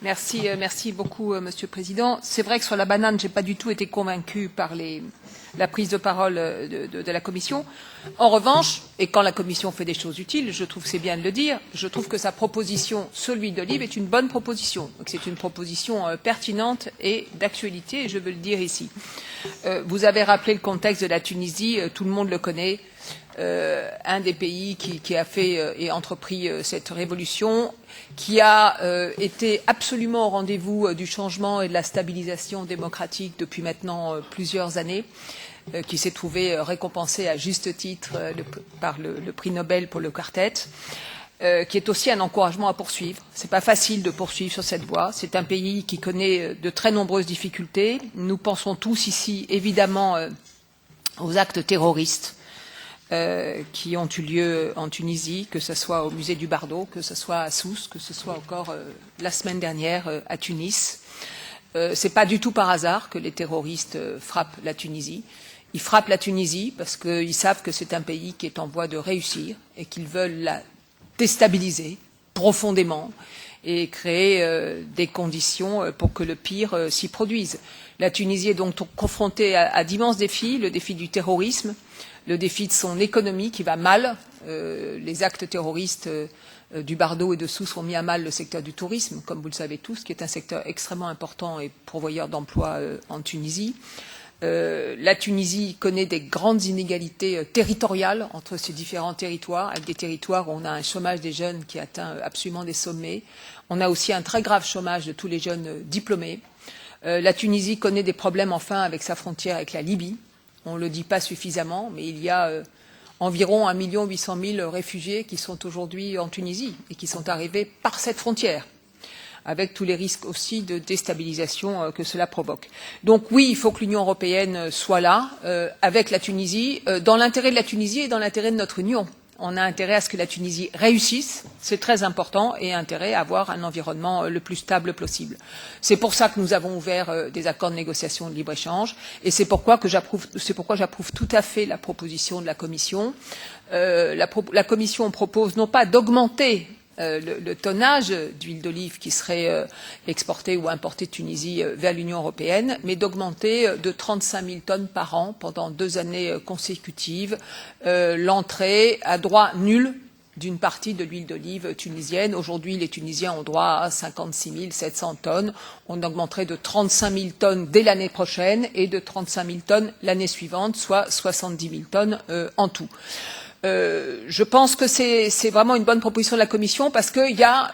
Merci beaucoup, Monsieur le Président. C'est vrai que sur la banane, je n'ai pas du tout été convaincue par la prise de parole de la Commission. En revanche, et quand la Commission fait des choses utiles, je trouve que c'est bien de le dire, je trouve que sa proposition sur l'huile d'olive est une bonne proposition. C'est une proposition pertinente et d'actualité, et je veux le dire ici. Vous avez rappelé le contexte de la Tunisie, tout le monde le connaît. Un des pays qui a fait et entrepris cette révolution, qui a été absolument au rendez-vous du changement et de la stabilisation démocratique depuis maintenant plusieurs années, qui s'est trouvé récompensé à juste titre par le prix Nobel pour le quartet, qui est aussi un encouragement à poursuivre. C'est pas facile de poursuivre sur cette voie. C'est un pays qui connaît de très nombreuses difficultés. Nous pensons tous ici, évidemment, aux actes terroristes qui ont eu lieu en Tunisie, que ce soit au musée du Bardo, que ce soit à Sousse, que ce soit encore la semaine dernière à Tunis. C'est pas du tout par hasard que les terroristes frappent la Tunisie. Ils frappent la Tunisie parce qu'ils savent que c'est un pays qui est en voie de réussir et qu'ils veulent la déstabiliser profondément et créer des conditions pour que le pire s'y produise. La Tunisie est donc confrontée à d'immenses défis, le défi du terrorisme, le défi de son économie qui va mal. Les actes terroristes du Bardo et de Sousse ont mis à mal le secteur du tourisme, comme vous le savez tous, qui est un secteur extrêmement important et pourvoyeur d'emplois en Tunisie. La Tunisie connaît des grandes inégalités territoriales entre ces différents territoires, avec des territoires où on a un chômage des jeunes qui atteint absolument des sommets. On a aussi un très grave chômage de tous les jeunes diplômés. La Tunisie connaît des problèmes enfin avec sa frontière avec la Libye. On ne le dit pas suffisamment, mais il y a environ 1 800 000 réfugiés qui sont aujourd'hui en Tunisie et qui sont arrivés par cette frontière, avec tous les risques aussi de déstabilisation que cela provoque. Donc oui, il faut que l'Union européenne soit là, avec la Tunisie, dans l'intérêt de la Tunisie et dans l'intérêt de notre Union. On a intérêt à ce que la Tunisie réussisse, c'est très important, et intérêt à avoir un environnement le plus stable possible. C'est pour ça que nous avons ouvert des accords de négociation de libre-échange, et c'est pourquoi j'approuve tout à fait la proposition de la Commission. La Commission propose non pas d'augmenter le tonnage d'huile d'olive qui serait exporté ou importé de Tunisie vers l'Union européenne, mais d'augmenter de 35 000 tonnes par an pendant 2 années consécutives l'entrée à droit nul d'une partie de l'huile d'olive tunisienne. Aujourd'hui, les Tunisiens ont droit à 56 700 tonnes. On augmenterait de 35 000 tonnes dès l'année prochaine et de 35 000 tonnes l'année suivante, soit 70 000 tonnes en tout. Je pense que c'est vraiment une bonne proposition de la Commission parce que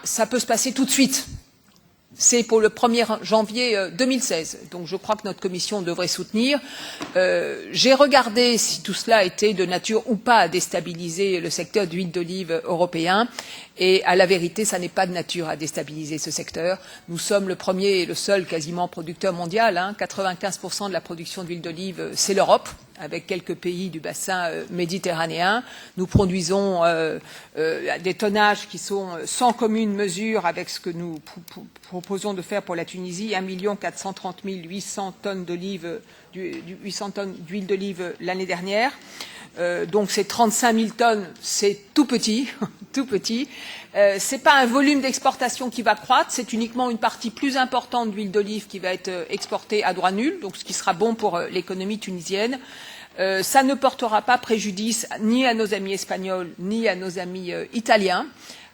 ça peut se passer tout de suite. C'est pour le 1er janvier 2016. Donc je crois que notre Commission devrait soutenir. J'ai regardé si tout cela était de nature ou pas à déstabiliser le secteur d'huile d'olive européen. Et à la vérité, ça n'est pas de nature à déstabiliser ce secteur. Nous sommes le premier et le seul quasiment producteur mondial. 95% de la production d'huile d'olive, c'est l'Europe, avec quelques pays du bassin méditerranéen. Nous produisons des tonnages qui sont sans commune mesure avec ce que nous proposons de faire pour la Tunisie, 1 430 800 tonnes d'huile d'olive l'année dernière. Donc ces 35 000 tonnes, c'est tout petit, tout petit. C'est pas un volume d'exportation qui va croître, c'est uniquement une partie plus importante d'huile d'olive qui va être exportée à droit nul, donc ce qui sera bon pour l'économie tunisienne. Ça ne portera pas préjudice ni à nos amis espagnols ni à nos amis italiens.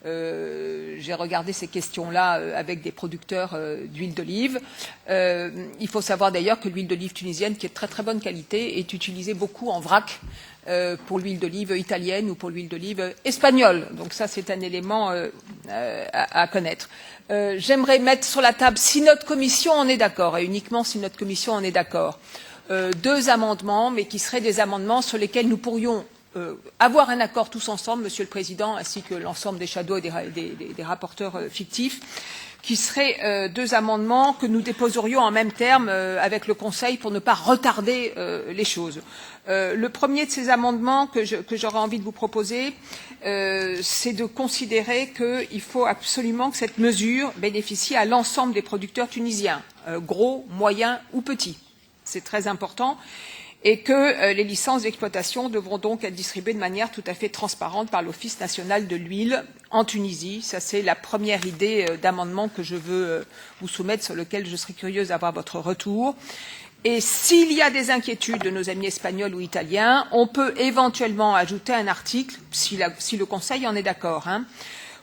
J'ai regardé ces questions-là avec des producteurs d'huile d'olive. Il faut savoir d'ailleurs que l'huile d'olive tunisienne, qui est de très très bonne qualité, est utilisée beaucoup en vrac pour l'huile d'olive italienne ou pour l'huile d'olive espagnole. Donc ça, c'est un élément à connaître. J'aimerais mettre sur la table, si notre commission en est d'accord, et uniquement si notre commission en est d'accord, 2 amendements, mais qui seraient des amendements sur lesquels nous pourrions avoir un accord tous ensemble, Monsieur le Président, ainsi que l'ensemble des shadows et des rapporteurs fictifs, qui seraient 2 amendements que nous déposerions en même terme avec le Conseil pour ne pas retarder les choses. Le premier de ces amendements que j'aurais envie de vous proposer, c'est de considérer qu'il faut absolument que cette mesure bénéficie à l'ensemble des producteurs tunisiens, gros, moyens ou petits. C'est très important. et que les licences d'exploitation devront donc être distribuées de manière tout à fait transparente par l'Office national de l'huile en Tunisie. Ça, c'est la première idée d'amendement que je veux vous soumettre, sur lequel je serais curieuse d'avoir votre retour. Et s'il y a des inquiétudes de nos amis espagnols ou italiens, on peut éventuellement ajouter un article, si le Conseil en est d'accord,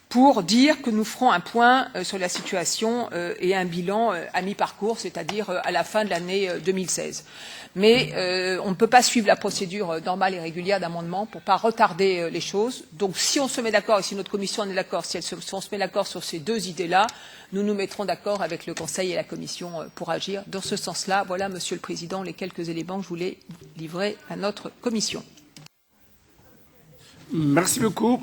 pour dire que nous ferons un point sur la situation et un bilan à mi-parcours, c'est-à-dire à la fin de l'année 2016. Mais on ne peut pas suivre la procédure normale et régulière d'amendement pour ne pas retarder les choses. Donc si on se met d'accord et si notre commission en est d'accord, si on se met d'accord sur ces deux idées-là, nous nous mettrons d'accord avec le Conseil et la Commission pour agir dans ce sens-là. Voilà, Monsieur le Président, les quelques éléments que je voulais livrer à notre commission. Merci beaucoup.